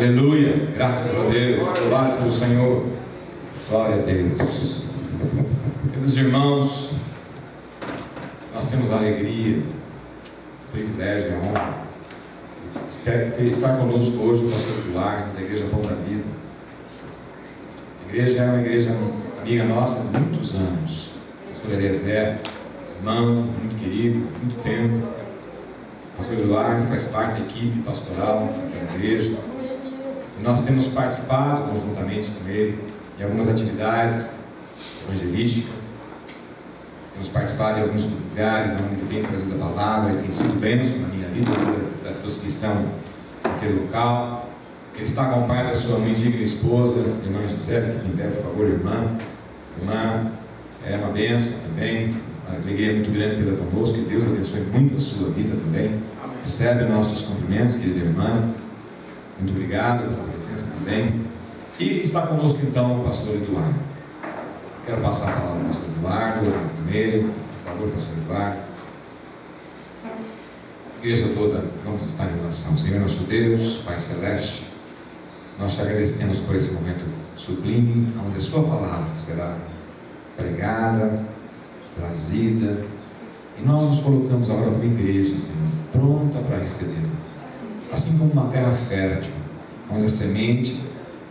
Aleluia, graças a Deus, louvado seja o Senhor, glória a Deus. Queridos irmãos, nós temos a alegria, o privilégio e a honra de estar conosco hoje o pastor Eduardo, da Igreja Pão da Vida. A igreja é uma igreja amiga nossa há muitos anos. O pastor Eliezer, irmão, muito querido, muito tempo. O pastor Eduardo faz parte da equipe pastoral da igreja. E nós temos participado conjuntamente com ele de algumas atividades evangelísticas. Temos participado de alguns lugares onde ele tem trazido a palavra e tem sido bênção na minha vida, dos que estão naquele local. Ele está acompanhado da sua mãe, digna esposa, irmã Gisele, fique em pé, por favor, irmã. Irmã, é uma bênção também, uma alegria muito grande pela conosco, que Deus abençoe muito a sua vida também. Recebe nossos cumprimentos, querida irmã. Muito obrigado pela presença também. E está conosco então o pastor Eduardo. Quero passar a palavra ao pastor Eduardo, primeiro, por favor, pastor Eduardo. Igreja toda, vamos estar em oração. Senhor nosso Deus, Pai Celeste, nós te agradecemos por esse momento sublime, onde a sua palavra será pregada, trazida, e nós nos colocamos agora como igreja, Senhor, pronta para receber. Assim como uma terra fértil, onde a semente,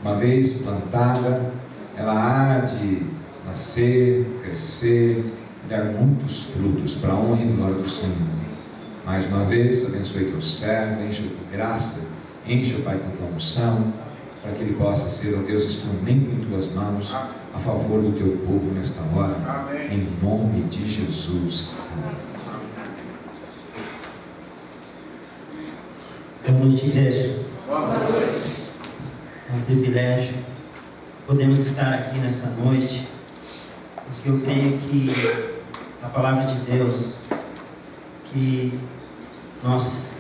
uma vez plantada, ela há de nascer, crescer, dar muitos frutos para a honra e glória do Senhor. Mais uma vez, abençoe teu servo, enche de graça, enche o Pai com tua unção, para que ele possa ser, ó Deus, instrumento em tuas mãos, a favor do teu povo nesta hora. Amém. Em nome de Jesus. Amém. Boa noite, igreja. Boa noite. É um privilégio podemos estar aqui nessa noite, porque eu creio que a palavra de Deus que nós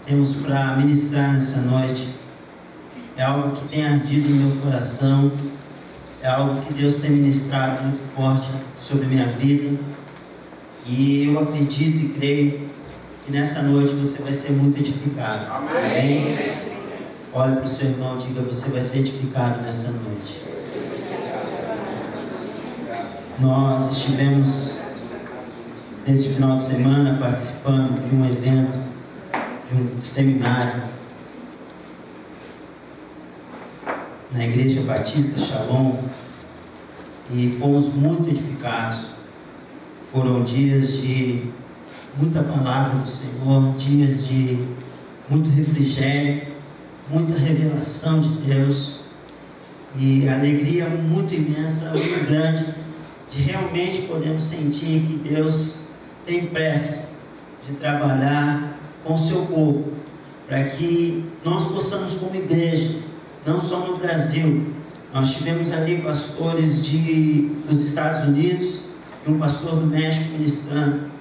temos para ministrar nessa noite é algo que tem ardido no meu coração, é algo que Deus tem ministrado muito forte sobre a minha vida, e eu acredito e creio que nessa noite você vai ser muito edificado. Amém. Olhe para o seu irmão e diga: você vai ser edificado nessa noite. Nós estivemos nesse final de semana participando de um evento, de um seminário na Igreja Batista Shalom, e fomos muito edificados. Foram dias de muita palavra do Senhor, dias de muito refrigério, muita revelação de Deus, e alegria muito imensa, muito grande, de realmente podermos sentir que Deus tem pressa de trabalhar com o seu povo, para que nós possamos, como igreja, não só no Brasil, nós tivemos ali pastores dos Estados Unidos e um pastor do México ministrando,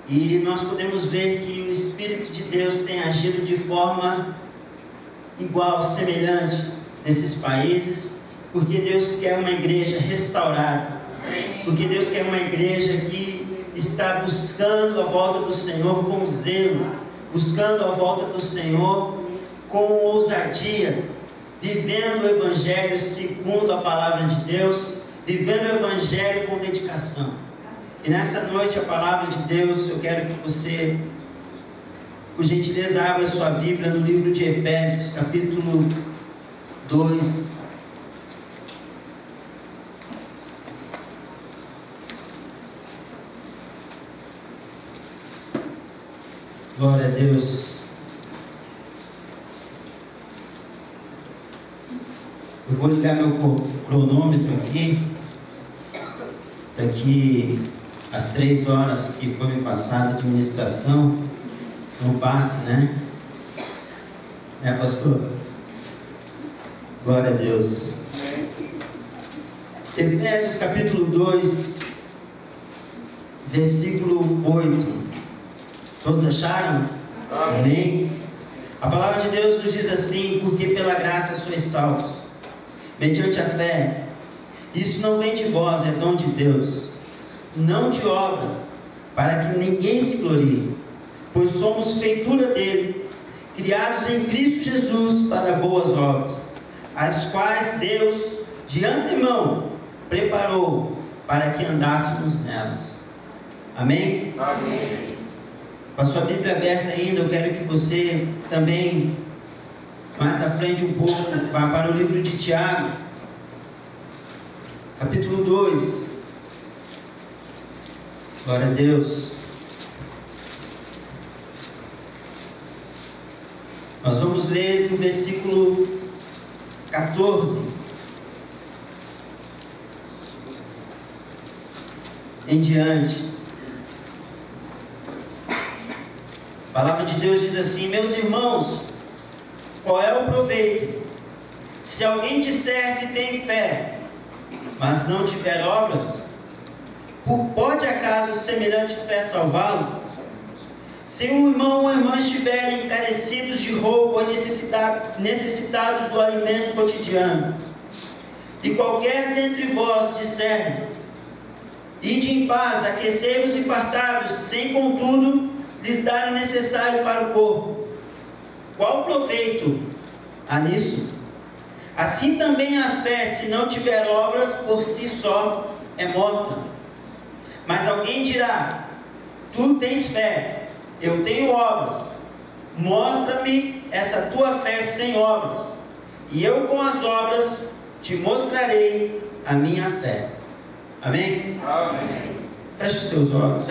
e nós podemos ver que o Espírito de Deus tem agido de forma igual, semelhante nesses países, porque Deus quer uma igreja restaurada, porque Deus quer uma igreja que está buscando a volta do Senhor com zelo, buscando a volta do Senhor com ousadia, vivendo o Evangelho segundo a palavra de Deus, vivendo o Evangelho com dedicação. E nessa noite, a palavra de Deus, eu quero que você, por gentileza, abra sua Bíblia no livro de Efésios, capítulo 2. Glória a Deus. Eu vou ligar meu cronômetro aqui, para que as 3 horas que foi me passada de ministração não passe, né? Pastor? Glória a Deus. Efésios capítulo 2, versículo 8. Todos acharam? Amém? A palavra de Deus nos diz assim: porque pela graça sois salvos, mediante a fé. Isso não vem de vós, é dom de Deus, não de obras, para que ninguém se glorie, pois somos feitura dele, criados em Cristo Jesus para boas obras, as quais Deus de antemão preparou para que andássemos nelas. Amém? Amém. Com a sua Bíblia aberta ainda, eu quero que você também, mais à frente um pouco, vá para o livro de Tiago, capítulo 2. Glória a Deus. Nós vamos ler do versículo 14 em diante. A palavra de Deus diz assim: meus irmãos, qual é o proveito se alguém disser que tem fé, mas não tiver obras? Pode acaso semelhante fé salvá-lo? Se um irmão ou irmã estiverem carecidos de roupa ou necessitados do alimento cotidiano, e qualquer dentre vós disser: ide em paz, aquecei-vos e fartai-vos, sem contudo lhes dar o necessário para o corpo, qual proveito há nisso? Assim também a fé, se não tiver obras, por si só é morta. Mas alguém dirá: tu tens fé, eu tenho obras, mostra-me essa tua fé sem obras, e eu com as obras te mostrarei a minha fé. Amém? Amém. Feche os teus olhos.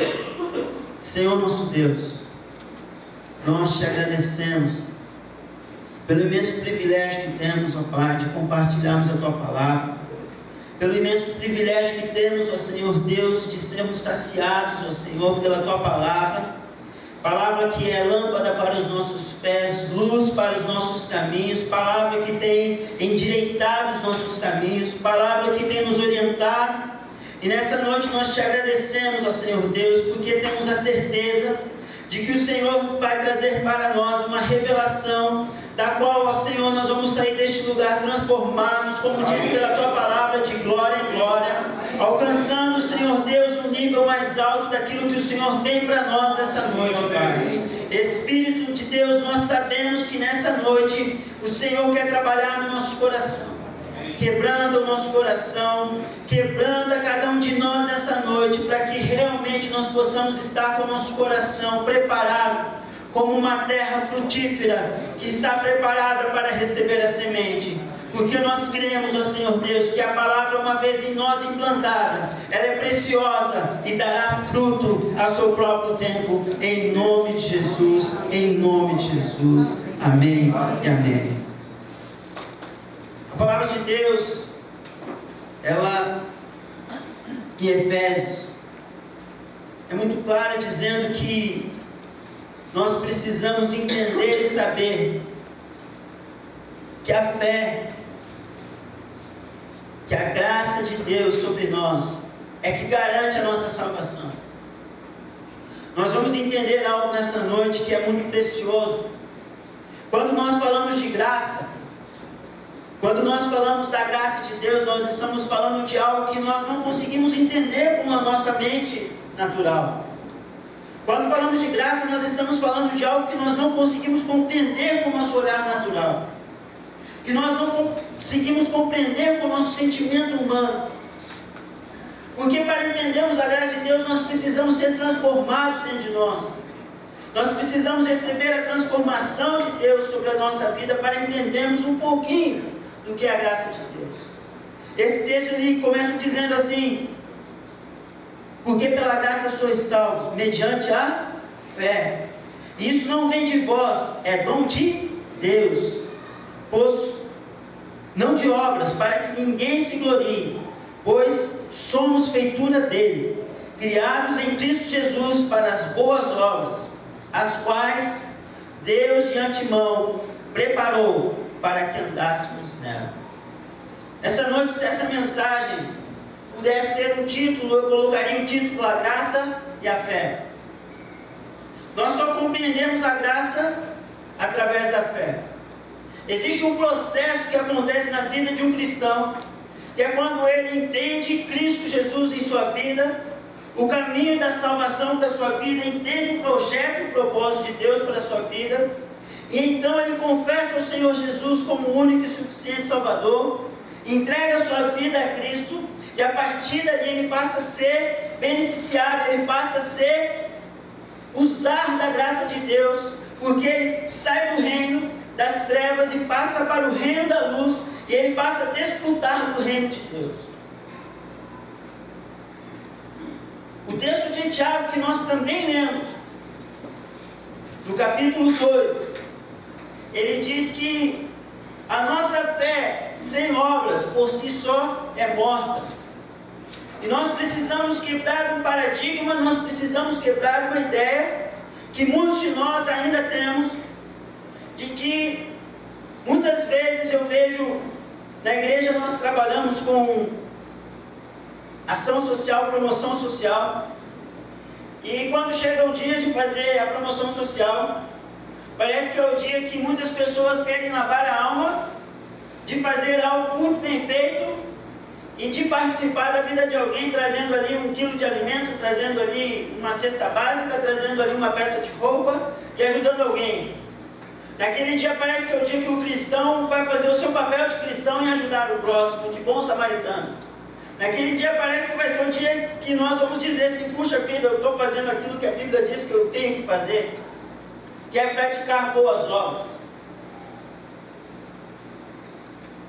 Senhor nosso Deus, nós te agradecemos pelo imenso privilégio que temos, ó Pai, de compartilharmos a tua palavra, pelo imenso privilégio que temos, ó Senhor Deus, de sermos saciados, ó Senhor, pela tua palavra que é lâmpada para os nossos pés, luz para os nossos caminhos, palavra que tem endireitado os nossos caminhos, palavra que tem nos orientado. E nessa noite nós te agradecemos, ó Senhor Deus, porque temos a certeza de que o Senhor vai trazer para nós uma revelação, da qual, ó Senhor, nós vamos sair deste lugar transformados, como diz pela tua palavra, de glória em glória, alcançando, Senhor Deus, um nível mais alto daquilo que o Senhor tem para nós nessa noite, Pai. Espírito de Deus, nós sabemos que nessa noite o Senhor quer trabalhar no nosso coração, quebrando o nosso coração, quebrando a cada um de nós nessa noite, para que realmente nós possamos estar com o nosso coração preparado, como uma terra frutífera, que está preparada para receber a semente. Porque nós cremos, ó Senhor Deus, que a palavra, uma vez em nós implantada, ela é preciosa e dará fruto a seu próprio tempo, em nome de Jesus, em nome de Jesus. Amém e amém. A palavra de Deus, ela, em Efésios, é muito clara, dizendo que nós precisamos entender e saber que a fé, que a graça de Deus sobre nós é que garante a nossa salvação. Nós vamos entender algo nessa noite que é muito precioso. Quando nós falamos de graça, quando nós falamos da graça de Deus, nós estamos falando de algo que nós não conseguimos entender com a nossa mente natural. Quando falamos de graça, nós estamos falando de algo que nós não conseguimos compreender com o nosso olhar natural, que nós não conseguimos compreender com o nosso sentimento humano. Porque para entendermos a graça de Deus, nós precisamos ser transformados dentro de nós. Nós precisamos receber a transformação de Deus sobre a nossa vida para entendermos um pouquinho do que é a graça de Deus. Esse texto ele começa dizendo assim: porque pela graça sois salvos, mediante a fé. Isso não vem de vós, é dom de Deus, pois não de obras, para que ninguém se glorie, pois somos feitura dele, criados em Cristo Jesus para as boas obras, as quais Deus de antemão preparou para que andássemos nela. Essa noite, se essa mensagem pudesse ter um título, eu colocaria o título: a graça e a fé. Nós só compreendemos a graça através da fé. Existe um processo que acontece na vida de um cristão, que é quando ele entende Cristo Jesus em sua vida, o caminho da salvação da sua vida, entende o projeto e o propósito de Deus para a sua vida, E então ele confessa o Senhor Jesus como o único e suficiente Salvador, entrega a sua vida a Cristo, e a partir dali ele passa a ser beneficiado, ele passa a ser usar da graça de Deus, porque ele sai do reino das trevas e passa para o reino da luz, e ele passa a desfrutar do reino de Deus. O texto de Tiago que nós também lemos, no capítulo 2, ele diz que a nossa fé sem obras por si só é morta. E nós precisamos quebrar um paradigma, nós precisamos quebrar uma ideia que muitos de nós ainda temos, de que muitas vezes eu vejo na igreja nós trabalhamos com ação social, promoção social, e quando chega o dia de fazer a promoção social, parece que é o dia que muitas pessoas querem lavar a alma, de fazer algo muito bem feito, e de participar da vida de alguém, trazendo ali 1 quilo de alimento, trazendo ali uma cesta básica, trazendo ali uma peça de roupa, e ajudando alguém. Naquele dia parece que é o dia que o cristão vai fazer o seu papel de cristão em ajudar o próximo, de bom samaritano. Naquele dia parece que vai ser o dia que nós vamos dizer assim, puxa vida, eu estou fazendo aquilo que a Bíblia diz que eu tenho que fazer, que é praticar boas obras.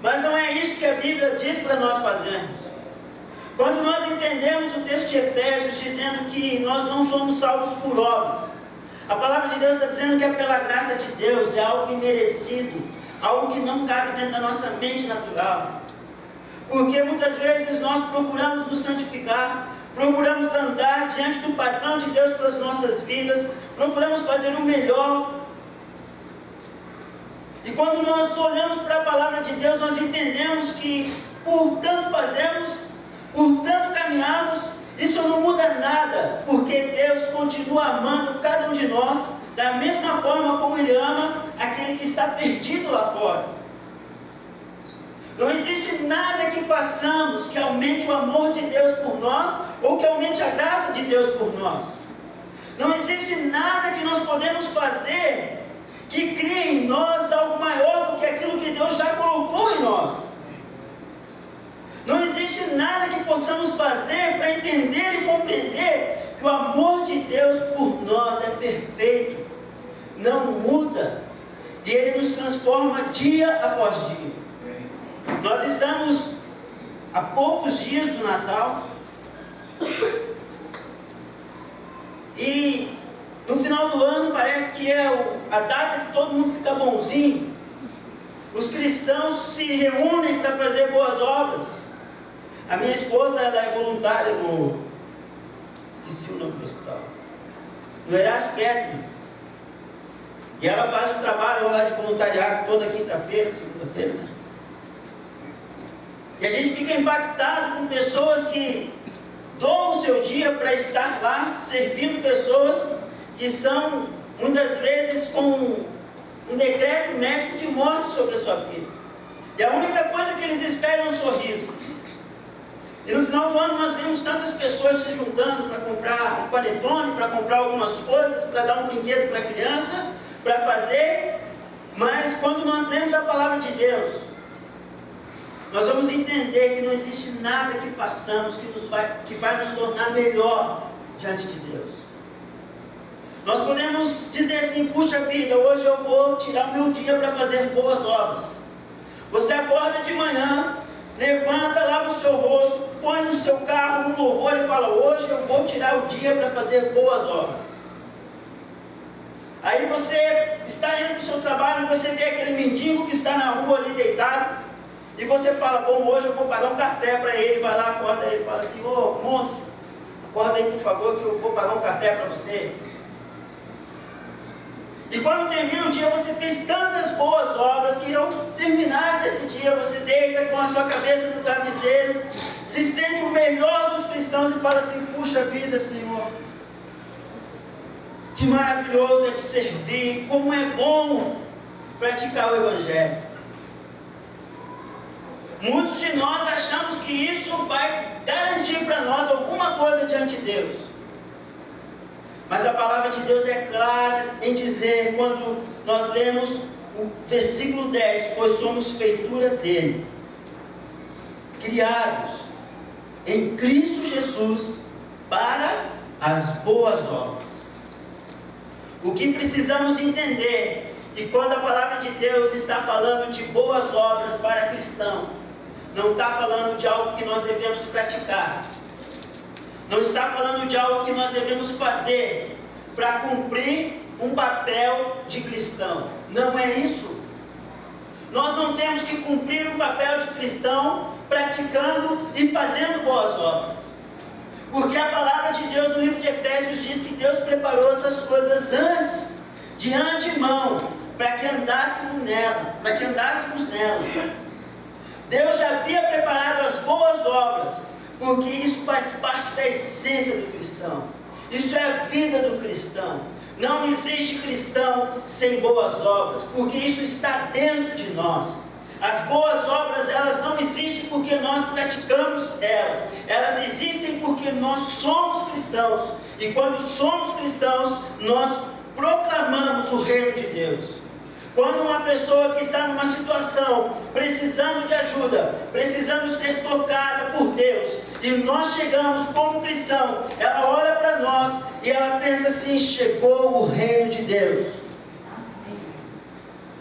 Mas não é isso que a Bíblia diz para nós fazermos. Quando nós entendemos o texto de Efésios dizendo que nós não somos salvos por obras, a palavra de Deus está dizendo que é pela graça de Deus, é algo imerecido, algo que não cabe dentro da nossa mente natural. Porque muitas vezes nós procuramos nos santificar, procuramos andar diante do padrão de Deus para as nossas vidas, procuramos fazer o melhor. E quando nós olhamos para a palavra de Deus, nós entendemos que por tanto fazemos, por tanto caminhamos, isso não muda nada, porque Deus continua amando cada um de nós, da mesma forma como Ele ama aquele que está perdido lá fora. Não existe nada que façamos que aumente o amor de Deus por nós, ou que aumente a graça de Deus por nós. Não existe nada que nós podemos fazer que crie em nós algo maior do que aquilo que Deus já colocou em nós. Não existe nada que possamos fazer para entender e compreender que o amor de Deus por nós é perfeito, não muda, e Ele nos transforma dia após dia. Nós estamos a poucos dias do Natal, e no final do ano parece que é a data que todo mundo fica bonzinho. Os cristãos se reúnem para fazer boas obras. A minha esposa, ela é voluntária esqueci o nome do hospital, no Erasmo Guedes. E ela faz um trabalho lá de voluntariado toda quinta-feira, segunda-feira, né? E a gente fica impactado com pessoas que doam o seu dia para estar lá, servindo pessoas que estão, muitas vezes, com um decreto médico de morte sobre a sua vida. E a única coisa que eles esperam é um sorriso. E no final do ano nós vemos tantas pessoas se juntando para comprar um panetone, para comprar algumas coisas, para dar um brinquedo para a criança, para fazer. Mas quando nós lemos a palavra de Deus, nós vamos entender que não existe nada que façamos que vai nos tornar melhor diante de Deus. Nós podemos dizer assim, puxa vida, hoje eu vou tirar o meu dia para fazer boas obras. Você acorda de manhã, levanta, lava o seu rosto, põe no seu carro um louvor e fala, hoje eu vou tirar o dia para fazer boas obras. Aí você está indo para o seu trabalho, você vê aquele mendigo que está na rua ali deitado, e você fala, bom, hoje eu vou pagar um café para ele. Vai lá, acorda ele e fala assim, ô moço, acorda aí por favor que eu vou pagar um café para você. E quando termina o dia, você fez tantas boas obras que ao terminar desse dia, você deita com a sua cabeça no travesseiro, se sente o melhor dos cristãos e fala assim, puxa vida, Senhor, que maravilhoso é te servir, como é bom praticar o Evangelho. Muitos de nós achamos que isso vai garantir para nós alguma coisa diante de Deus. Mas a palavra de Deus é clara em dizer, quando nós lemos o versículo 10, pois somos feitura dele, criados em Cristo Jesus para as boas obras. O que precisamos entender, que quando a palavra de Deus está falando de boas obras para cristão, não está falando de algo que nós devemos praticar, não está falando de algo que nós devemos fazer para cumprir um papel de cristão. Não é isso. Nós não temos que cumprir um papel de cristão praticando e fazendo boas obras, porque a palavra de Deus no livro de Efésios diz que Deus preparou essas coisas antes, de antemão, para que andássemos nelas. Deus já havia preparado as boas obras, porque isso faz parte da essência do cristão. Isso é a vida do cristão. Não existe cristão sem boas obras, porque isso está dentro de nós. As boas obras, elas não existem porque nós praticamos elas. Elas existem porque nós somos cristãos. E quando somos cristãos, nós proclamamos o reino de Deus. Quando uma pessoa que está numa situação, precisando de ajuda, precisando ser tocada por Deus, e nós chegamos como cristão, ela olha para nós e ela pensa assim: chegou o reino de Deus.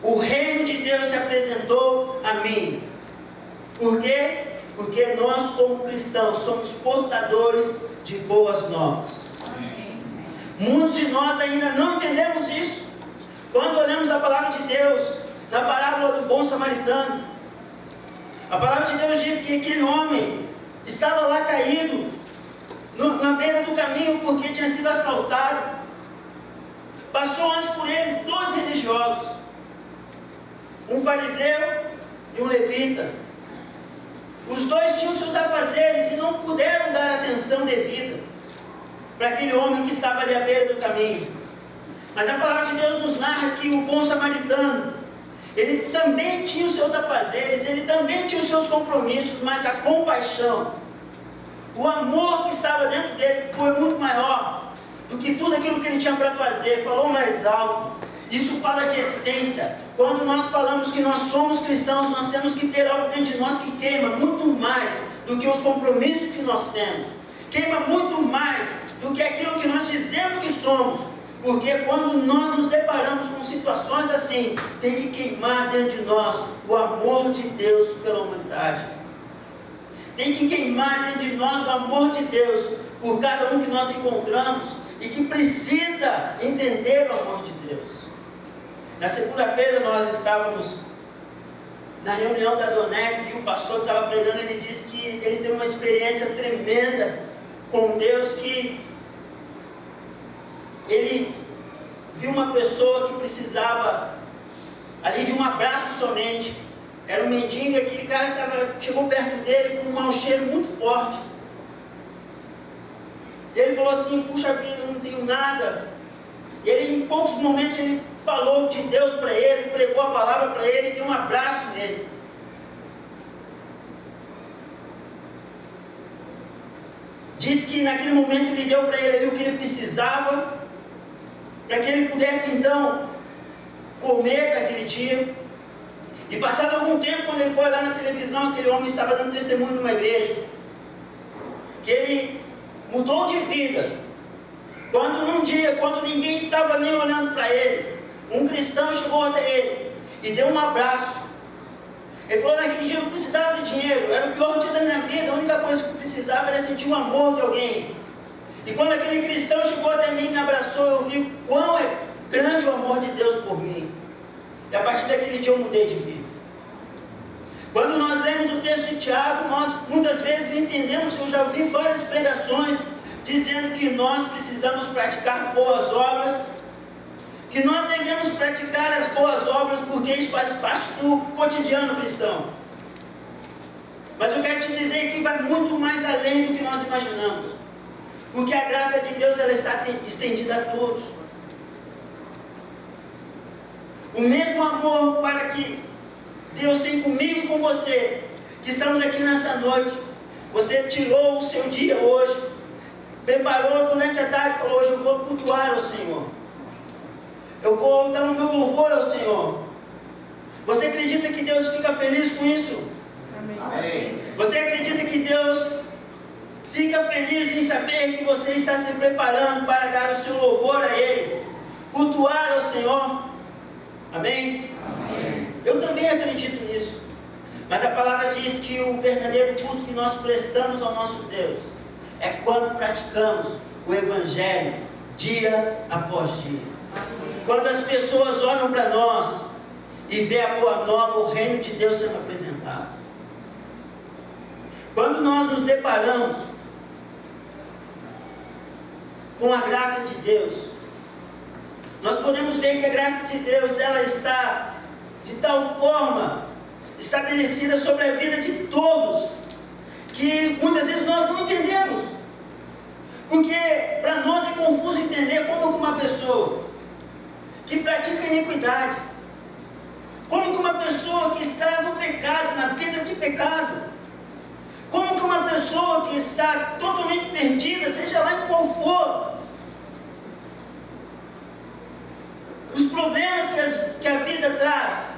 O reino de Deus se apresentou a mim. Por quê? Porque nós como cristãos somos portadores de boas novas. Muitos de nós ainda não entendemos isso. Quando olhamos a palavra de Deus, na parábola do bom samaritano, a palavra de Deus diz que aquele homem estava lá caído, na beira do caminho, porque tinha sido assaltado. Passou antes por ele 2 religiosos, um fariseu e um levita. Os 2 tinham seus afazeres e não puderam dar atenção devida para aquele homem que estava ali à beira do caminho. Mas a palavra de Deus nos narra que o bom samaritano, ele também tinha os seus afazeres, ele também tinha os seus compromissos, mas a compaixão, o amor que estava dentro dele foi muito maior do que tudo aquilo que ele tinha para fazer. Falou mais alto. Isso fala de essência. Quando nós falamos que nós somos cristãos, nós temos que ter algo dentro de nós que queima muito mais do que os compromissos que nós temos. Queima muito mais do que aquilo que nós dizemos que somos. Porque quando nós nos deparamos com situações assim, tem que queimar dentro de nós o amor de Deus pela humanidade. Tem que queimar dentro de nós o amor de Deus por cada um que nós encontramos e que precisa entender o amor de Deus. Na segunda-feira nós estávamos na reunião da Donep e o pastor que estava pregando, ele disse que ele teve uma experiência tremenda com Deus, que ele viu uma pessoa que precisava ali de um abraço somente. Era um mendigo, aquele cara chegou perto dele com um mau cheiro muito forte. E ele falou assim: puxa vida, eu não tenho nada. E ele, em poucos momentos, ele falou de Deus para ele, pregou a palavra para ele e deu um abraço nele. Diz que naquele momento ele deu para ele ali o que ele precisava, para que ele pudesse então comer naquele dia. E passado algum tempo, quando ele foi lá na televisão, aquele homem estava dando testemunho numa igreja, que ele mudou de vida. Quando num dia, quando ninguém estava nem olhando para ele, um cristão chegou até ele e deu um abraço. Ele falou: naquele dia eu não precisava de dinheiro, era o pior dia da minha vida, a única coisa que eu precisava era sentir o amor de alguém. E quando aquele cristão chegou até mim e me abraçou, eu vi quão é grande o amor de Deus por mim. E a partir daquele dia eu mudei de vida. Quando nós lemos o texto de Tiago, nós muitas vezes entendemos, eu já vi várias pregações dizendo que nós precisamos praticar boas obras, que nós devemos praticar as boas obras porque isso faz parte do cotidiano cristão. Mas eu quero te dizer que vai muito mais além do que nós imaginamos, porque a graça de Deus ela está estendida a todos. O mesmo amor para que Deus tem comigo e com você, que estamos aqui nessa noite. Você tirou o seu dia hoje, preparou durante a tarde, falou: hoje eu vou cultuar ao Senhor, eu vou dar o meu louvor ao Senhor. Você acredita que Deus fica feliz com isso? Amém. Você acredita que Deus fica feliz em saber que você está se preparando para dar o seu louvor a Ele, cultuar ao Senhor? Amém? Amém. Eu também acredito nisso. Mas a palavra diz que o verdadeiro culto que nós prestamos ao nosso Deus é quando praticamos o Evangelho dia após dia. Quando as pessoas olham para nós e vê a boa nova, o reino de Deus sendo apresentado. Quando nós nos deparamos com a graça de Deus, nós podemos ver que a graça de Deus, ela está de tal forma estabelecida sobre a vida de todos, que muitas vezes nós não entendemos. Porque para nós é confuso entender como uma pessoa que pratica iniquidade, como que uma pessoa que está no pecado, na vida de pecado, como que uma pessoa que está totalmente perdida, seja lá em qual for, os problemas que a vida traz,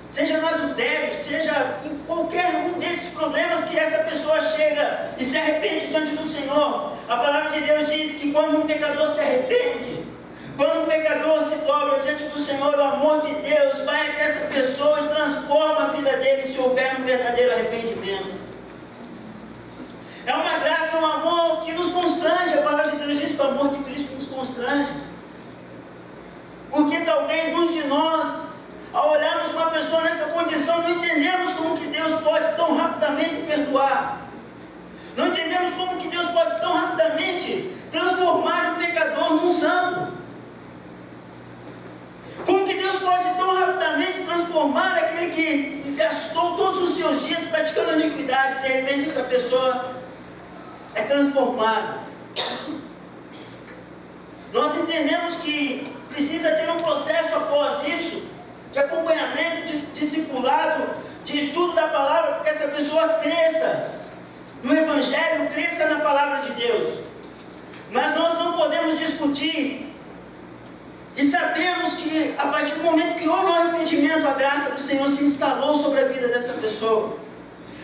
seja no adultério, seja em qualquer um desses problemas que essa pessoa chega e se arrepende diante do Senhor. A palavra de Deus diz que quando um pecador se arrepende, quando um pecador se dobra diante do Senhor, o amor de Deus vai até essa pessoa e transforma a vida dele, se houver um verdadeiro arrependimento. É uma graça, um amor que nos constrange. A palavra de Deus diz que o amor de Cristo nos constrange. Porque talvez muitos de nós, ao olharmos uma pessoa nessa condição, não entendemos como que Deus pode tão rapidamente perdoar. Não entendemos como que Deus pode tão rapidamente transformar um pecador num santo. Como que Deus pode tão rapidamente transformar aquele que gastou todos os seus dias praticando iniquidade, de repente essa pessoa é transformada. Nós entendemos que precisa ter um processo após isso, de acompanhamento, de discipulado, de estudo da palavra, para que essa pessoa cresça no Evangelho, cresça na palavra de Deus. Mas nós não podemos discutir e sabemos que a partir do momento que houve um arrependimento, a graça do Senhor se instalou sobre a vida dessa pessoa.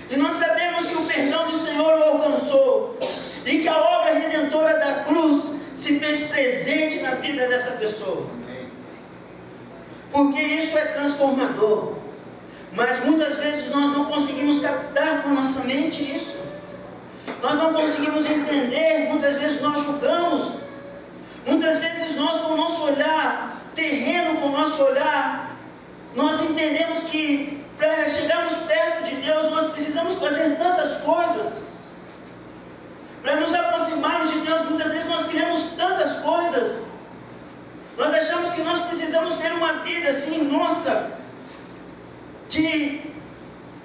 E nós sabemos que o perdão do Senhor o alcançou e que a obra redentora da cruz se fez presente na vida dessa pessoa. Porque isso é transformador. Mas muitas vezes nós não conseguimos captar com a nossa mente isso. Nós não conseguimos entender, muitas vezes nós julgamos. Muitas vezes nós, com o nosso olhar terreno, com o nosso olhar, nós entendemos que para chegarmos perto de Deus, nós precisamos fazer tantas coisas. Para nos aproximarmos de Deus, muitas vezes nós queremos tantas coisas. Nós achamos que nós precisamos ter uma vida assim, nossa, de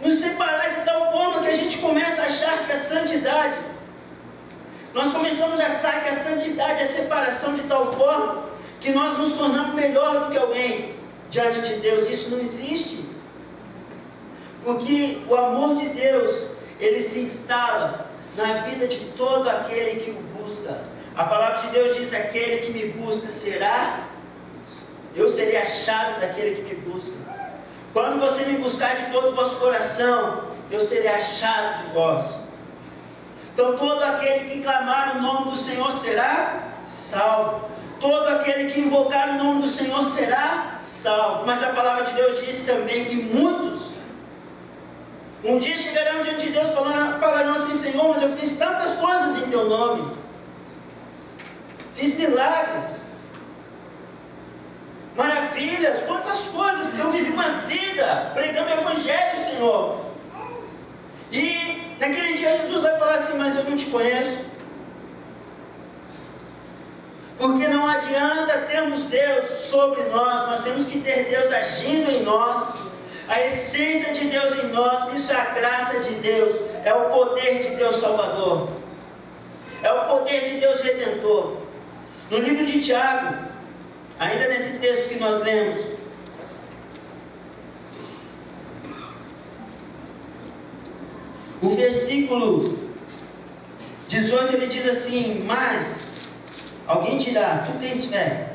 nos separar de tal forma que a gente começa a achar que a santidade, nós começamos a achar que a santidade é a separação de tal forma que nós nos tornamos melhor do que alguém diante de Deus. Isso não existe. Porque o amor de Deus, ele se instala na vida de todo aquele que o busca. A palavra de Deus diz: aquele que me busca eu serei achado daquele que me busca. Quando você me buscar de todo o vosso coração, eu serei achado de vós. Então todo aquele que clamar o nome do Senhor será salvo. Todo aquele que invocar o nome do Senhor será salvo. Mas a palavra de Deus diz também que muitos um dia chegarão diante de Deus falarão assim: Senhor, mas eu fiz tantas coisas em teu nome, fiz milagres, maravilhas, quantas coisas, eu vivi uma vida pregando o Evangelho, Senhor. E naquele dia Jesus vai falar assim: mas eu não te conheço. Porque não adianta termos Deus sobre nós temos que ter Deus agindo em nós, a essência de Deus em nós. Isso é a graça de Deus, é o poder de Deus Salvador, é o poder de Deus Redentor. No livro de Tiago, ainda nesse texto que nós lemos, o versículo 18 ele diz assim: mas alguém dirá, tu tens fé,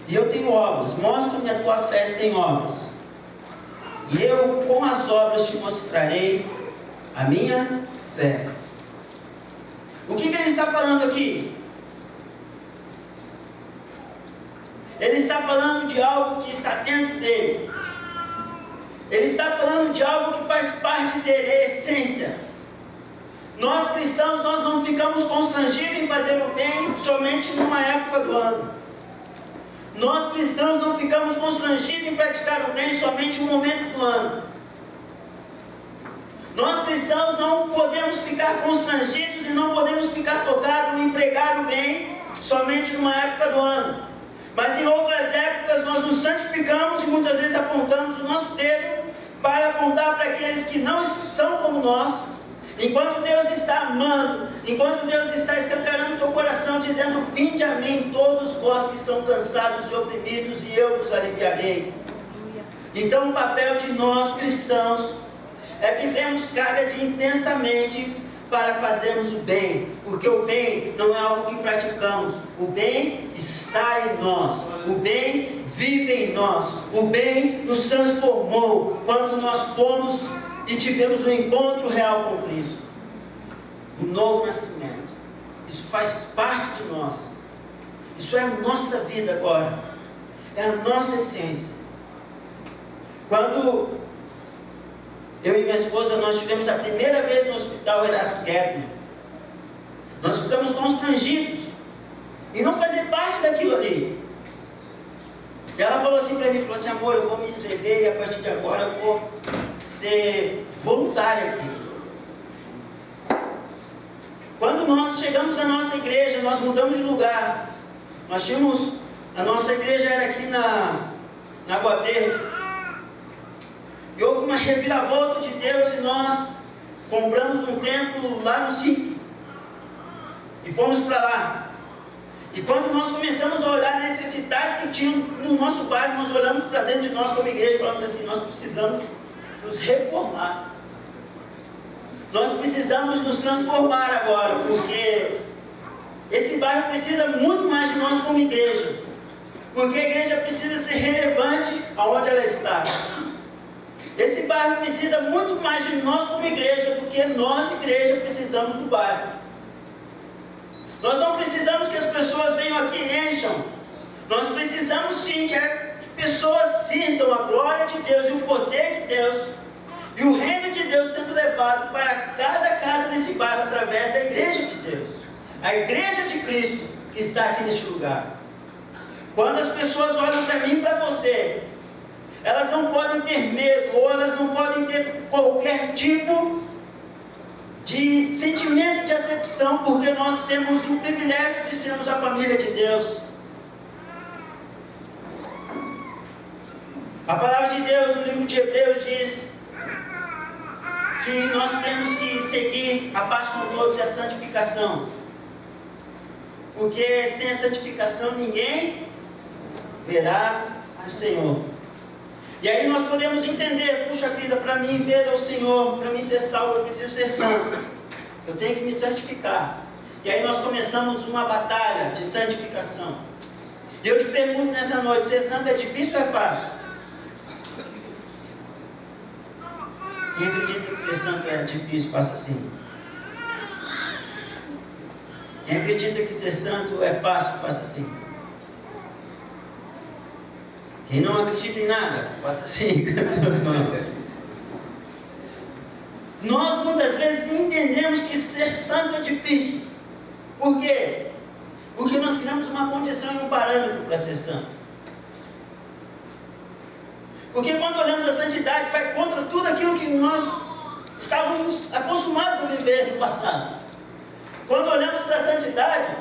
e eu tenho obras, mostra-me a tua fé sem obras, e eu com as obras te mostrarei a minha fé. O que ele está falando aqui? Ele está falando de algo que está dentro dele. Ele está falando de algo que faz parte dele, é a essência. Nós cristãos, nós não ficamos constrangidos em fazer o bem somente numa época do ano. Nós cristãos não ficamos constrangidos em praticar o bem somente em um momento do ano. Nós cristãos não podemos ficar constrangidos e não podemos ficar tocados em pregar o bem somente numa época do ano. Mas em outras épocas nós nos santificamos e muitas vezes apontamos o nosso dedo para apontar para aqueles que não são como nós. Enquanto Deus está amando, enquanto Deus está escancarando o teu coração, dizendo: vinde a mim todos vós que estão cansados e oprimidos, e eu vos aliviarei. Então o papel de nós cristãos é vivermos cada dia intensamente para fazermos o bem, porque o bem não é algo que praticamos, o bem está em nós, o bem vive em nós, o bem nos transformou quando nós fomos e tivemos um encontro real com Cristo, um novo nascimento. Isso faz parte de nós, isso é a nossa vida agora, é a nossa essência. Quando eu e minha esposa, nós tivemos a primeira vez no hospital Erasto Gebner, nós ficamos constrangidos em não fazer parte daquilo ali. E ela falou assim para mim, falou assim: amor, eu vou me inscrever e a partir de agora eu vou ser voluntária aqui. Quando nós chegamos na nossa igreja, nós mudamos de lugar. Nós tínhamos, a nossa igreja era aqui na Água Verde. E houve uma reviravolta de Deus e nós compramos um templo lá no sítio e fomos para lá. E quando nós começamos a olhar necessidades que tinham no nosso bairro, nós olhamos para dentro de nós como igreja e falamos assim: nós precisamos nos reformar, nós precisamos nos transformar agora, porque esse bairro precisa muito mais de nós como igreja, porque a igreja precisa ser relevante aonde ela está. Esse bairro precisa muito mais de nós como igreja do que nós, igreja, precisamos do bairro. Nós não precisamos que as pessoas venham aqui e encham. Nós precisamos sim que as pessoas sintam a glória de Deus e o poder de Deus e o reino de Deus sendo levado para cada casa desse bairro através da igreja de Deus, a igreja de Cristo que está aqui neste lugar. Quando as pessoas olham para mim e para você, elas não podem ter medo, ou elas não podem ter qualquer tipo de sentimento de acepção, porque nós temos o privilégio de sermos a família de Deus. A palavra de Deus no livro de Hebreus diz que nós temos que seguir a paz com todos e a santificação, porque sem a santificação ninguém verá o Senhor. E aí nós podemos entender: puxa vida, para mim ver ao Senhor, para mim ser salvo, eu preciso ser santo, eu tenho que me santificar. E aí nós começamos uma batalha de santificação. E eu te pergunto nessa noite: ser santo é difícil ou é fácil? Quem acredita que ser santo é difícil, faça assim. Quem acredita que ser santo é fácil, faça assim. Quem não acredita em nada, faça assim com as suas mãos. Nós muitas vezes entendemos que ser santo é difícil. Por quê? Porque nós criamos uma condição e um parâmetro para ser santo. Porque quando olhamos a santidade, vai contra tudo aquilo que nós estávamos acostumados a viver no passado. Quando olhamos para a santidade,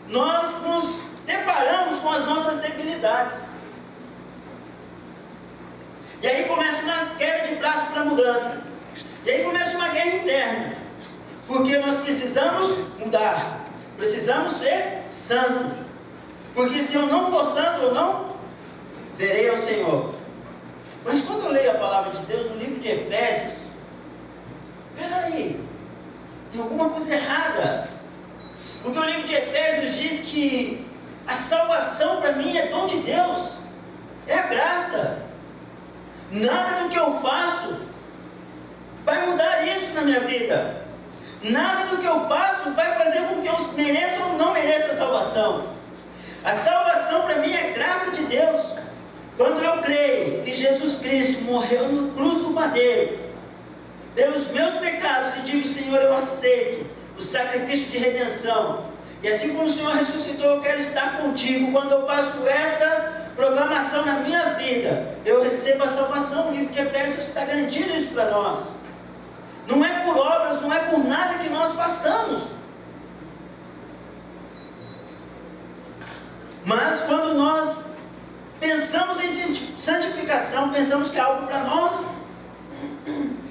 nós nos deparamos com as nossas debilidades. E aí começa uma queda de braço para a mudança. E aí começa uma guerra interna. Porque nós precisamos mudar. Precisamos ser santos. Porque se eu não for santo, eu não verei ao Senhor. Mas quando eu leio a palavra de Deus no livro de Efésios, peraí, tem alguma coisa errada. Porque o livro de Efésios diz que a salvação para mim é dom de Deus, é a graça. Nada do que eu faço vai mudar isso na minha vida. Nada do que eu faço vai fazer com que eu mereça ou não mereça a salvação. A salvação para mim é graça de Deus. Quando eu creio que Jesus Cristo morreu na cruz do madeiro pelos meus pecados e digo: Senhor, eu aceito o sacrifício de redenção, e assim como o Senhor ressuscitou, eu quero estar contigo. Quando eu faço essa proclamação na minha vida, eu recebo a salvação. O livro de Efésios está garantindo isso para nós. Não é por obras, não é por nada que nós façamos. Mas quando nós pensamos em santificação, pensamos que é algo para nós.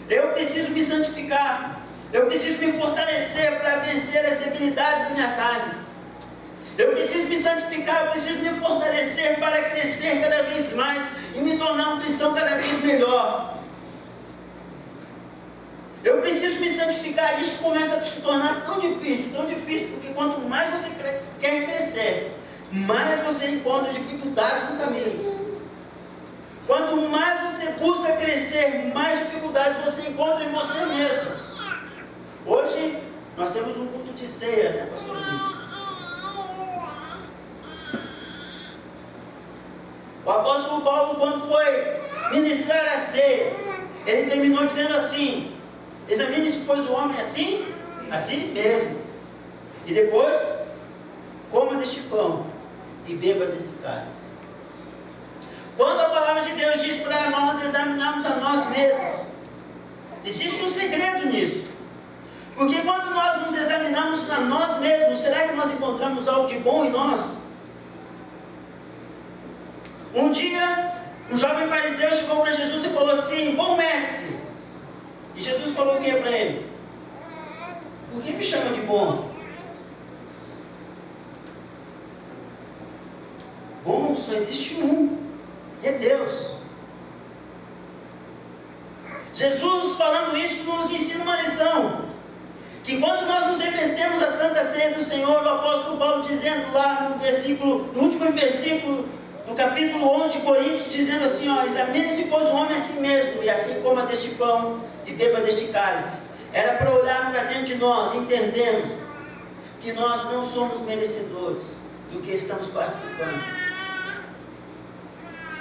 Eu preciso me santificar. Eu preciso me fortalecer para vencer as debilidades da minha carne. Eu preciso me santificar, eu preciso me fortalecer para crescer cada vez mais e me tornar um cristão cada vez melhor. Eu preciso me santificar. Isso começa a se tornar tão difícil, porque quanto mais você quer crescer, mais você encontra dificuldades no caminho. Quanto mais você busca crescer, mais dificuldades você encontra em você mesmo. Hoje nós temos um culto de ceia, né, pastor Luiz? O apóstolo Paulo, quando foi ministrar a ceia, ele terminou dizendo assim: examine-se, pois, o homem assim mesmo, e depois coma deste pão e beba desse cálice. Quando a palavra de Deus diz para nós examinarmos a nós mesmos, existe um segredo nisso. Porque quando nós nos examinamos a nós mesmos, será que nós encontramos algo de bom em nós? Um dia, um jovem fariseu chegou para Jesus e falou assim: bom mestre. E Jesus falou o que para ele? Por que me chama de bom? Bom só existe um, e é Deus. Jesus, falando isso, nos ensina uma lição. Que quando nós nos remetemos à Santa Ceia do Senhor, o apóstolo Paulo dizendo lá no último versículo do capítulo 11 de Coríntios, dizendo assim: examine-se, pois, o homem a si mesmo, e assim coma deste pão e beba deste cálice. Era para olhar para dentro de nós e entendermos que nós não somos merecedores do que estamos participando.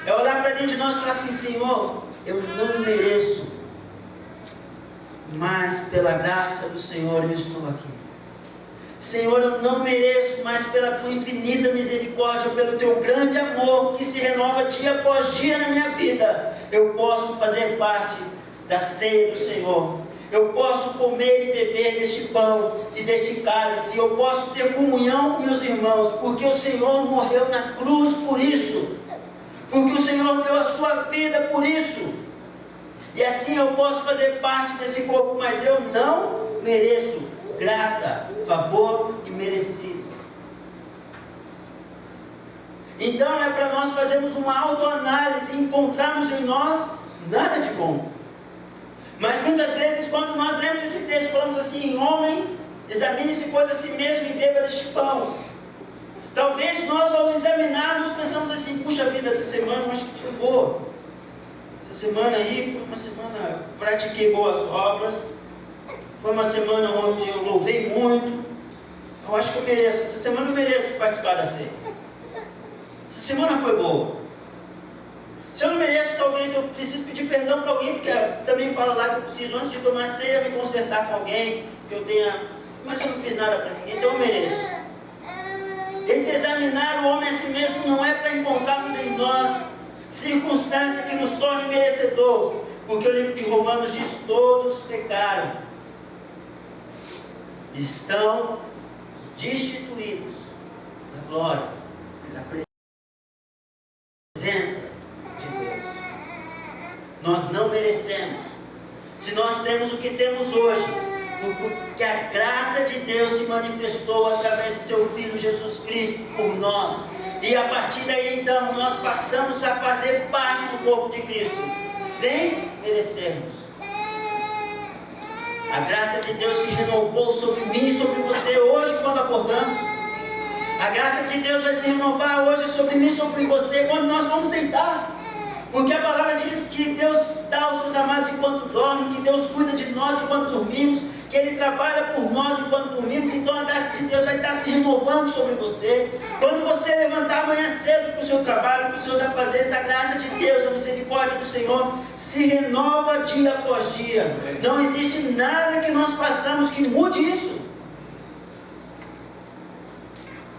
É olhar para dentro de nós e falar assim: Senhor, eu não mereço, mas pela graça do Senhor eu estou aqui. Senhor, eu não mereço, mas pela tua infinita misericórdia, pelo teu grande amor que se renova dia após dia na minha vida, eu posso fazer parte da ceia do Senhor. Eu posso comer e beber deste pão e deste cálice. Eu posso ter comunhão com meus irmãos, porque o Senhor morreu na cruz por isso, porque o Senhor deu a sua vida por isso. E assim eu posso fazer parte desse corpo, mas eu não mereço graça, favor e merecido. Então é para nós fazermos uma autoanálise e encontrarmos em nós nada de bom. Mas muitas vezes, quando nós lemos esse texto, falamos assim: homem, examine-se, pois, a si mesmo e beba deste pão. Talvez nós, ao examinarmos, pensamos assim: puxa vida, essa semana eu acho que foi boa. Essa semana aí foi uma semana, pratiquei boas obras. Foi uma semana onde eu louvei muito. Eu acho que eu mereço. Essa semana eu mereço participar da ceia. Essa semana foi boa. Se eu não mereço, talvez eu preciso pedir perdão para alguém, porque também fala lá que eu preciso, antes de tomar ceia, me consertar com alguém, que eu tenha... Mas eu não fiz nada para ninguém, então eu mereço. Esse examinar o homem a si mesmo não é para encontrarmos em nós circunstância que nos torne merecedor, porque o livro de Romanos diz: todos pecaram, estão destituídos da glória, da presença de Deus. Nós não merecemos. Se nós temos o que temos hoje, porque a graça de Deus se manifestou através de seu Filho Jesus Cristo por nós, e a partir daí então nós passamos a fazer parte do corpo de Cristo sem merecermos. A A graça de Deus se renovou sobre mim e sobre você hoje quando acordamos. A graça de Deus vai se renovar hoje sobre mim e sobre você quando nós vamos deitar. Porque a palavra diz que Deus dá aos seus amados enquanto dormem, que Deus cuida de nós enquanto dormimos, que Ele trabalha por nós enquanto dormimos. Então a graça de Deus vai estar se renovando sobre você. Quando você levantar amanhã cedo para o seu trabalho, para os seus afazeres, a graça de Deus, a misericórdia do Senhor se renova dia após dia. Não existe nada que nós façamos que mude isso.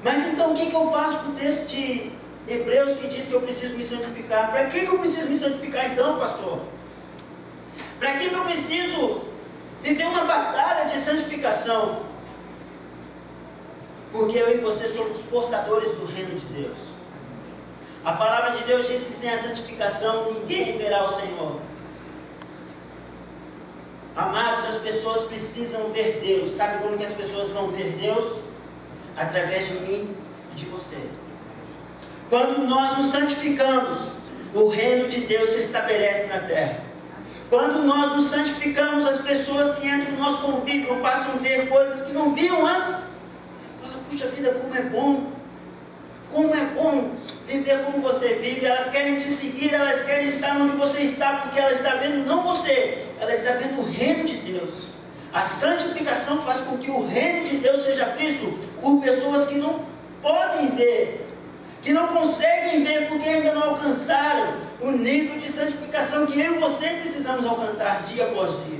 Mas então o que eu faço com o texto de Hebreus que diz que eu preciso me santificar? Para que eu preciso me santificar então, pastor? Para que eu preciso viver uma batalha de santificação? Porque eu e você somos portadores do reino de Deus. A palavra de Deus diz que sem a santificação ninguém verá o Senhor. Amados, as pessoas precisam ver Deus. Sabe como que as pessoas vão ver Deus? Através de mim e de você. Quando nós nos santificamos, o reino de Deus se estabelece na terra. Quando nós nos santificamos, as pessoas que entram no nosso convívio passam a ver coisas que não viam antes. Fala, puxa vida, como é bom! Como é bom viver como você vive. Elas querem te seguir, elas querem estar onde você está, porque ela está vendo não você, ela está vendo o reino de Deus. A santificação faz com que o reino de Deus seja visto por pessoas que não podem ver, que não conseguem ver porque ainda não alcançaram o nível de santificação que eu e você precisamos alcançar dia após dia.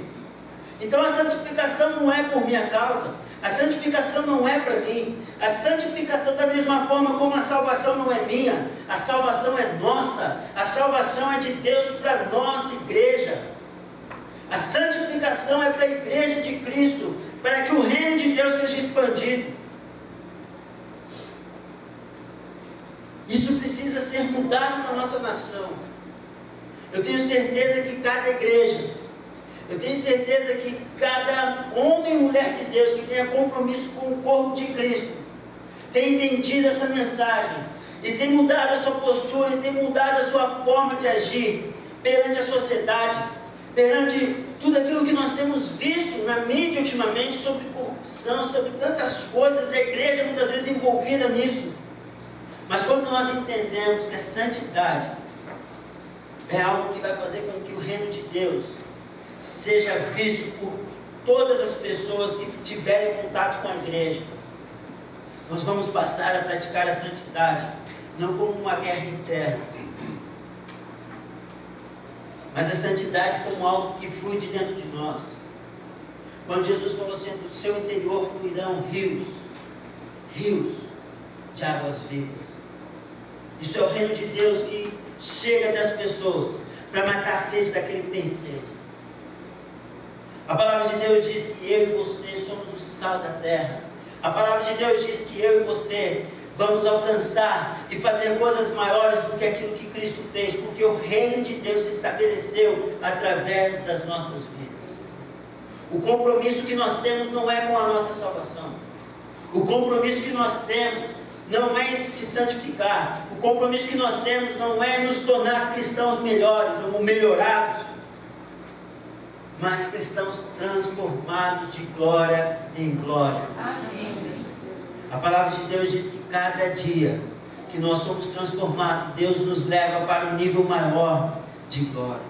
Então a santificação não é por minha causa, a santificação não é para mim, a santificação da mesma forma como a salvação não é minha, a salvação é nossa, a salvação é de Deus para nós, igreja. A santificação é para a igreja de Cristo, para que o reino de Deus seja expandido. Isso precisa ser mudado na nossa nação. Eu tenho certeza que cada igreja, eu tenho certeza que cada homem e mulher de Deus que tenha compromisso com o corpo de Cristo, tem entendido essa mensagem, e tem mudado a sua postura, e tem mudado a sua forma de agir perante a sociedade, perante tudo aquilo que nós temos visto na mídia ultimamente, sobre corrupção, sobre tantas coisas, a igreja muitas vezes envolvida nisso. Mas quando nós entendemos que a santidade é algo que vai fazer com que o reino de Deus seja visto por todas as pessoas que tiverem contato com a igreja, nós vamos passar a praticar a santidade, não como uma guerra interna, mas a santidade como algo que flui de dentro de nós. Quando Jesus falou assim, do seu interior fluirão rios de águas vivas. Isso é o reino de Deus que chega das pessoas para matar a sede daquele que tem sede. A palavra de Deus diz que eu e você somos o sal da terra. A palavra de Deus diz que eu e você vamos alcançar e fazer coisas maiores do que aquilo que Cristo fez, porque o reino de Deus se estabeleceu através das nossas vidas. O compromisso que nós temos não é com a nossa salvação. O compromisso que nós temos não é se santificar. O compromisso que nós temos não é nos tornar cristãos melhores, ou melhorados, mas cristãos transformados de glória em glória. Amém. A palavra de Deus diz que cada dia que nós somos transformados, Deus nos leva para um nível maior de glória.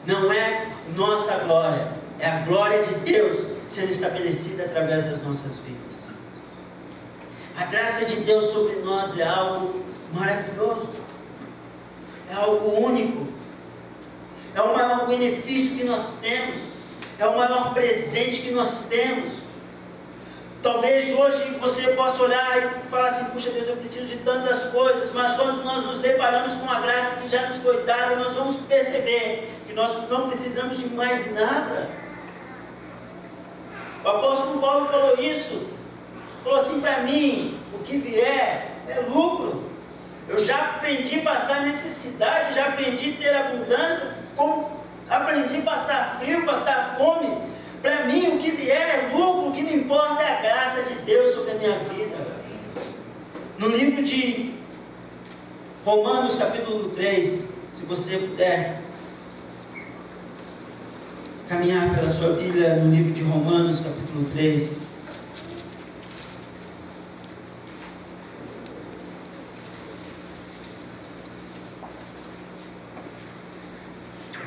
Não é nossa glória, é a glória de Deus sendo estabelecida através das nossas vidas. A graça de Deus sobre nós é algo maravilhoso, é algo único, é o maior benefício que nós temos, é o maior presente que nós temos. Talvez hoje você possa olhar e falar assim, puxa Deus, eu preciso de tantas coisas, mas quando nós nos deparamos com a graça que já nos foi dada, nós vamos perceber que nós não precisamos de mais nada. O apóstolo Paulo falou isso, falou assim para mim, o que vier é lucro. Eu já aprendi a passar necessidade, já aprendi a ter abundância, aprendi a passar frio, passar fome. Para mim o que vier é lucro, o que me importa é a graça de Deus sobre a minha vida. No livro de Romanos capítulo 3, se você puder caminhar pela sua Bíblia no livro de Romanos, capítulo 3.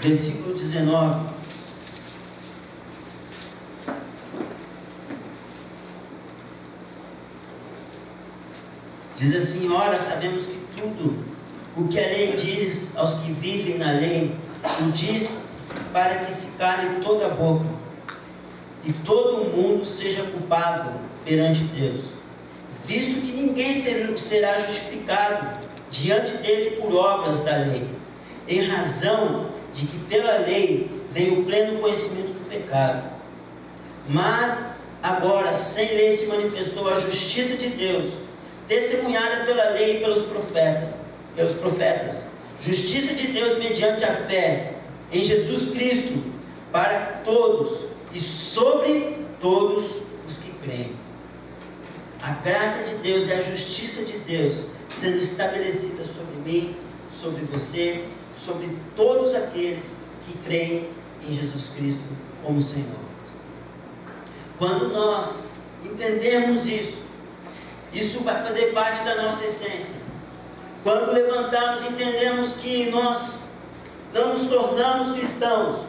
Versículo 19. Diz assim: ora, sabemos que tudo o que a lei diz aos que vivem na lei, o diz para que se cale toda a boca, e todo o mundo seja culpável perante Deus, visto que ninguém será justificado diante dele por obras da lei, em razão de que pela lei veio o pleno conhecimento do pecado. Mas agora, sem lei se manifestou a justiça de Deus, testemunhada pela lei e pelos profetas, justiça de Deus mediante a fé em Jesus Cristo, para todos e sobre todos os que creem. A graça de Deus e a justiça de Deus sendo estabelecida sobre mim, sobre você, sobre todos aqueles que creem em Jesus Cristo como Senhor. Quando nós entendermos isso vai fazer parte da nossa essência. Quando levantarmos e entendemos que nós não nos tornamos cristãos,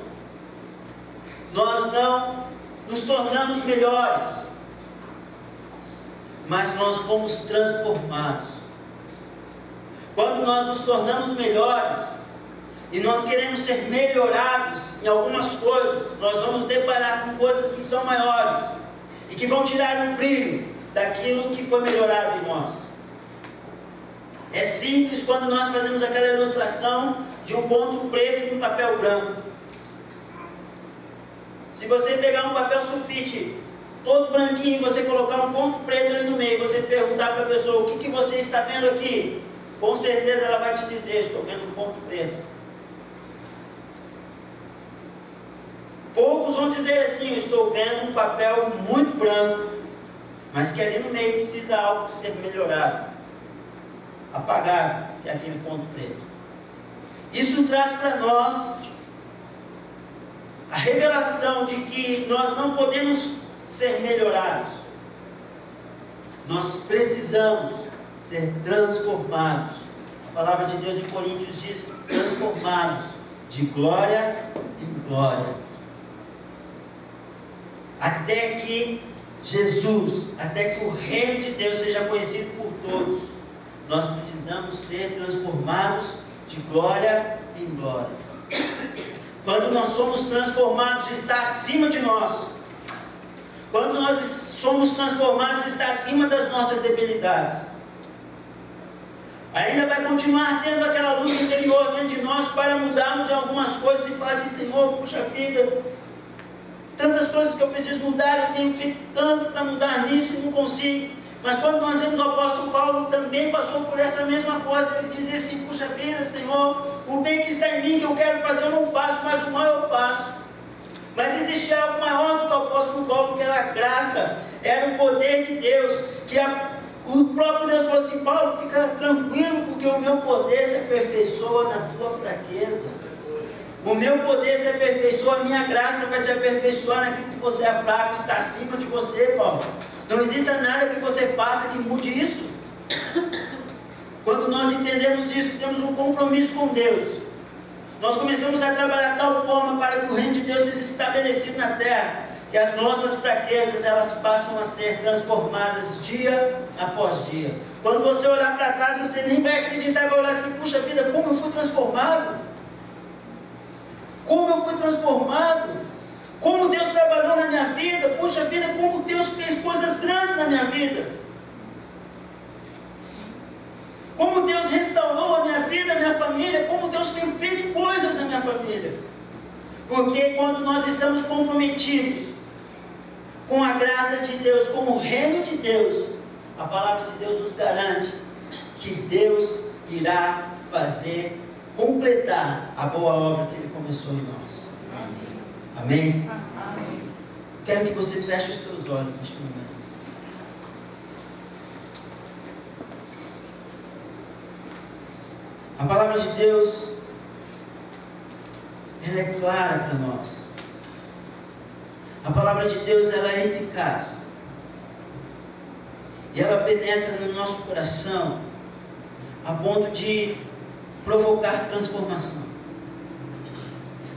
nós não nos tornamos melhores, mas nós fomos transformados. Quando nós nos tornamos melhores e nós queremos ser melhorados em algumas coisas, nós vamos deparar com coisas que são maiores e que vão tirar o brilho daquilo que foi melhorado em nós. É simples quando nós fazemos aquela ilustração de um ponto preto e um papel branco. Se você pegar um papel sulfite todo branquinho, você colocar um ponto preto ali no meio, você perguntar para a pessoa: o que você está vendo aqui? Com certeza ela vai te dizer: estou vendo um ponto preto. Poucos vão dizer assim: eu estou vendo um papel muito branco, mas que ali no meio precisa algo ser melhorado, apagado, que é aquele ponto preto. Isso traz para nós a revelação de que nós não podemos ser melhorados, nós precisamos ser transformados. A palavra de Deus em Coríntios diz: transformados de glória em glória, até que Jesus, até que o reino de Deus seja conhecido por todos. Nós precisamos ser transformados de glória em glória. Quando nós somos transformados, está acima de nós. Quando nós somos transformados, está acima das nossas debilidades. Ainda vai continuar tendo aquela luta interior dentro de nós para mudarmos algumas coisas e falar assim: Senhor, puxa vida, tantas coisas que eu preciso mudar, eu tenho feito tanto para mudar nisso e não consigo. Mas quando nós vemos o apóstolo Paulo, também passou por essa mesma coisa. Ele dizia assim: puxa vida, Senhor, o bem que está em mim, que eu quero fazer, eu não faço, mas o mal eu faço. Mas existia algo maior do que o apóstolo Paulo, que era a graça, era o poder de Deus, que o próprio Deus falou assim: Paulo, fica tranquilo, porque o meu poder se aperfeiçoa na tua fraqueza. O meu poder se aperfeiçoa, a minha graça vai se aperfeiçoar naquilo que você é fraco, está acima de você, Paulo. Não existe nada que você faça que mude isso. Quando nós entendemos isso, temos um compromisso com Deus. Nós começamos a trabalhar de tal forma para que o reino de Deus seja estabelecido na terra, que as nossas fraquezas elas passam a ser transformadas dia após dia. Quando você olhar para trás, você nem vai acreditar e vai olhar assim: puxa vida, como eu fui transformado? Como eu fui transformado? Como Deus trabalhou na minha vida? Puxa vida, como Deus fez coisas grandes na minha vida. Como Deus restaurou a minha vida, a minha família. Como Deus tem feito coisas na minha família. Porque quando nós estamos comprometidos com a graça de Deus, com o reino de Deus, a palavra de Deus nos garante que Deus irá fazer, completar a boa obra que Ele começou em nós. Amém? Amém. Quero que você feche os teus olhos neste momento. A palavra de Deus, ela é clara para nós. A palavra de Deus, ela é eficaz. E ela penetra no nosso coração a ponto de provocar transformação.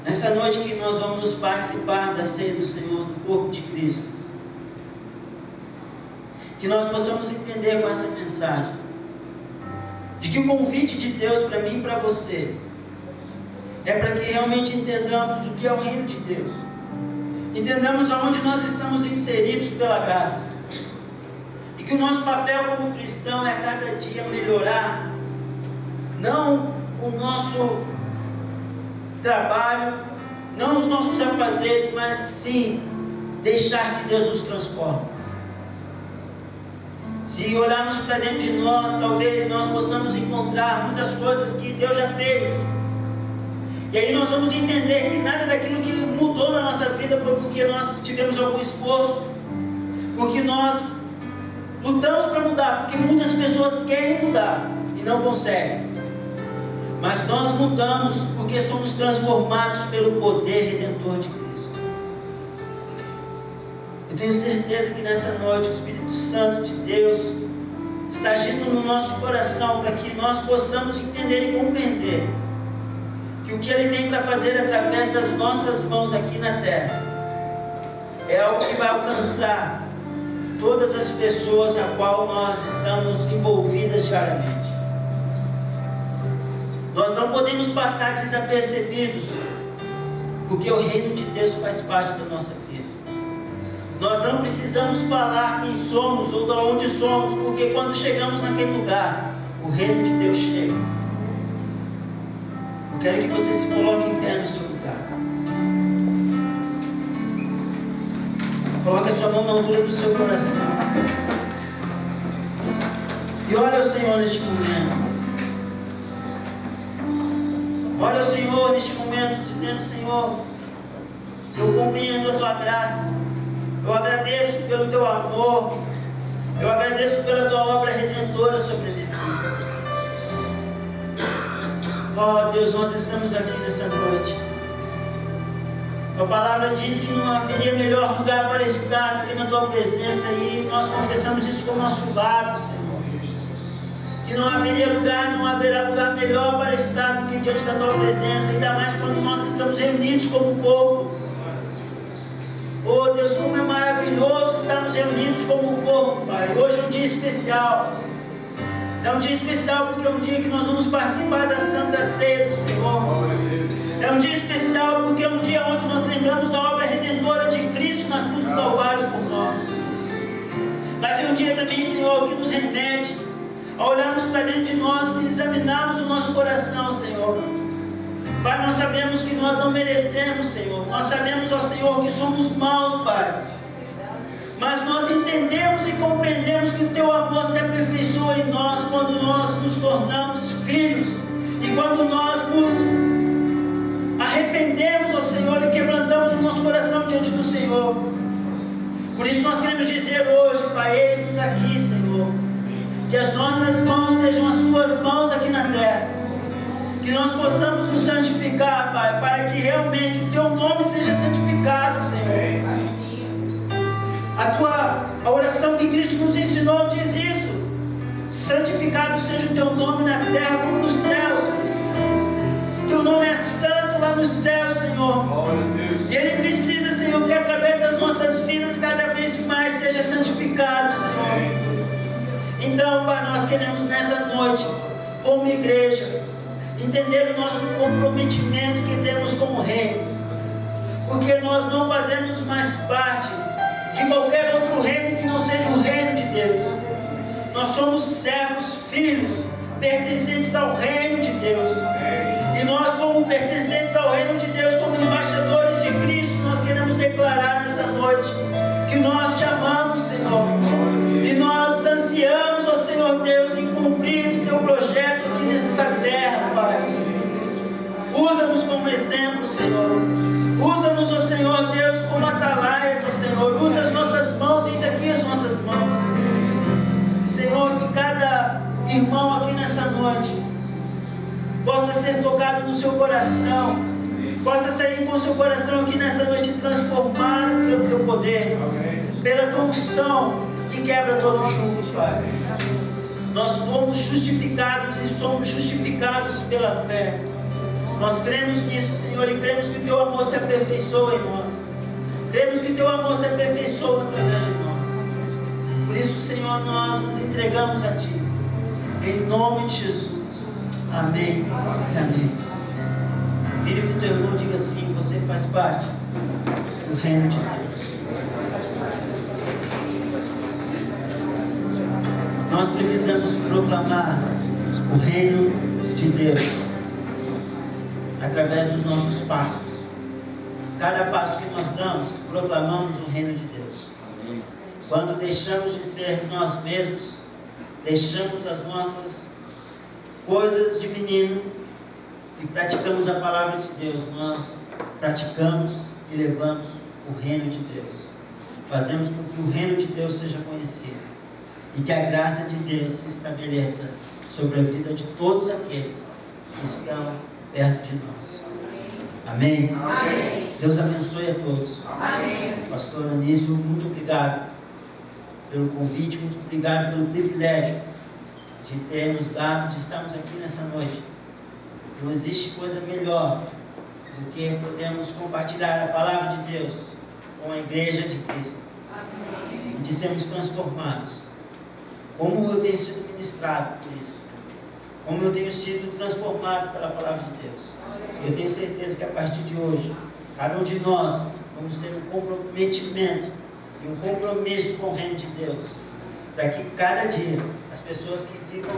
Nessa noite que nós vamos participar da ceia do Senhor, do corpo de Cristo, que nós possamos entender com essa mensagem, de que o convite de Deus para mim e para você, é para que realmente entendamos o que é o reino de Deus, entendamos aonde nós estamos inseridos pela graça, e que o nosso papel como cristão é a cada dia melhorar, não o nosso trabalho, não os nossos afazeres, mas sim deixar que Deus nos transforme. Se olharmos para dentro de nós, talvez nós possamos encontrar muitas coisas que Deus já fez. E aí nós vamos entender que nada daquilo que mudou na nossa vida foi porque nós tivemos algum esforço, porque nós lutamos para mudar, porque muitas pessoas querem mudar e não conseguem. Mas nós mudamos porque somos transformados pelo poder redentor de Cristo. Eu tenho certeza que nessa noite o Espírito Santo de Deus está agindo no nosso coração para que nós possamos entender e compreender que o que Ele tem para fazer através das nossas mãos aqui na terra é algo que vai alcançar todas as pessoas a qual nós estamos envolvidas diariamente. Nós não podemos passar desapercebidos, porque o reino de Deus faz parte da nossa vida. Nós não precisamos falar quem somos ou de onde somos, porque quando chegamos naquele lugar, o reino de Deus chega. Eu quero que você se coloque em pé no seu lugar. Coloque a sua mão na altura do seu coração. E olha ao Senhor neste momento. Olha ao Senhor neste momento, dizendo: Senhor, eu compreendo a Tua graça, eu agradeço pelo Teu amor, eu agradeço pela Tua obra redentora sobre a minha vida. Oh Deus, nós estamos aqui nessa noite. A palavra diz que não haveria melhor lugar para estar do que na Tua presença, e nós confessamos isso com o nosso lábio, Senhor. Que não haveria lugar, não haverá lugar melhor para estar do que diante da Tua presença, ainda mais quando nós estamos reunidos como um povo. Oh Deus, como é maravilhoso estarmos reunidos como um povo, Pai. Hoje é um dia especial. É um dia especial porque é um dia que nós vamos participar da Santa Ceia do Senhor. É um dia especial porque é um dia onde nós lembramos da obra redentora de Cristo na cruz do Calvário por nós. Mas é um dia também, Senhor, que nos remete a olharmos para dentro de nós e examinarmos o nosso coração, Senhor. Pai, nós sabemos que nós não merecemos, Senhor. Nós sabemos, ó Senhor, que somos maus, Pai. Mas nós entendemos e compreendemos que o Teu amor se aperfeiçoa em nós quando nós nos tornamos filhos. E quando nós nos arrependemos, ó Senhor, e quebrantamos o nosso coração diante do Senhor. Por isso nós queremos dizer hoje, Pai, eis-nos aqui, Senhor. Que as nossas mãos sejam as Tuas mãos aqui na terra. Que nós possamos nos santificar, Pai, para que realmente o Teu nome seja santificado, Senhor. A oração que Cristo nos ensinou diz isso: santificado seja o Teu nome na terra como nos céus. Teu nome é santo lá nos céus, Senhor. E Ele precisa, Senhor, que através das nossas vidas cada vez mais seja santificado, Senhor. Então, Pai, nós queremos nessa noite, como igreja, entender o nosso comprometimento que temos com o reino, porque nós não fazemos mais parte de qualquer outro reino que não seja o reino de Deus. Nós somos servos, filhos, pertencentes ao reino de Deus. E nós, como pertencentes ao reino de Deus, como embaixadores de Cristo, nós queremos declarar nessa noite que nós Te amamos, Senhor. E nós ansiamos, ó Senhor Deus, em cumprir o Teu projeto aqui nessa terra, Pai. Usa-nos como exemplo, Senhor. Usa-nos, ó Senhor Deus, como atalaias, ó Senhor. Usa as nossas mãos, eis aqui as nossas mãos. Senhor, que cada irmão aqui nessa noite possa ser tocado no seu coração Possa sair com o seu coração aqui nessa noite transformado pelo teu poder, pela tua unção que quebra todo jugo, Pai. Nós fomos justificados e somos justificados pela fé. Nós cremos nisso, Senhor, e cremos que o teu amor se aperfeiçoa em nós. Cremos que o teu amor se aperfeiçoa através de nós. Por isso, Senhor, nós nos entregamos a Ti. Em nome de Jesus. Amém e amém. Filho que teu irmão diga assim: você faz parte do reino de Deus. Nós precisamos proclamar o reino de Deus através dos nossos passos. Cada passo que nós damos, proclamamos o reino de Deus. Quando deixamos de ser nós mesmos, deixamos as nossas coisas de menino e praticamos a palavra de Deus, nós praticamos e levamos o reino de Deus. Fazemos com que o reino de Deus seja conhecido e que a graça de Deus se estabeleça sobre a vida de todos aqueles que estão perto de nós. Amém? Amém. Deus abençoe a todos. Amém. Pastor Anísio, muito obrigado pelo convite, muito obrigado pelo privilégio de ter nos dado, de estarmos aqui nessa noite. Não existe coisa melhor do que podermos compartilhar a palavra de Deus com a igreja de Cristo. Amém. E de sermos transformados. Como eu tenho sido ministrado por isso. Como eu tenho sido transformado pela palavra de Deus. Eu tenho certeza que a partir de hoje, cada um de nós vamos ter um comprometimento e um compromisso com o reino de Deus, para que cada dia as pessoas que ficam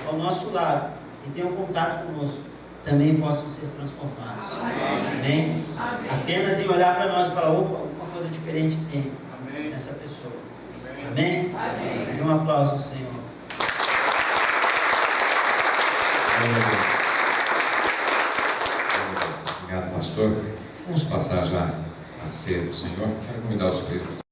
ao nosso lado e tenham contato conosco também possam ser transformados. Amém? Amém. Apenas em olhar para nós e falar: opa, alguma coisa diferente tem nessa pessoa. Amém? Amém. E um aplauso ao Senhor. Obrigado, pastor. Vamos passar já a ceia do Senhor. Quero convidar os presbíteros.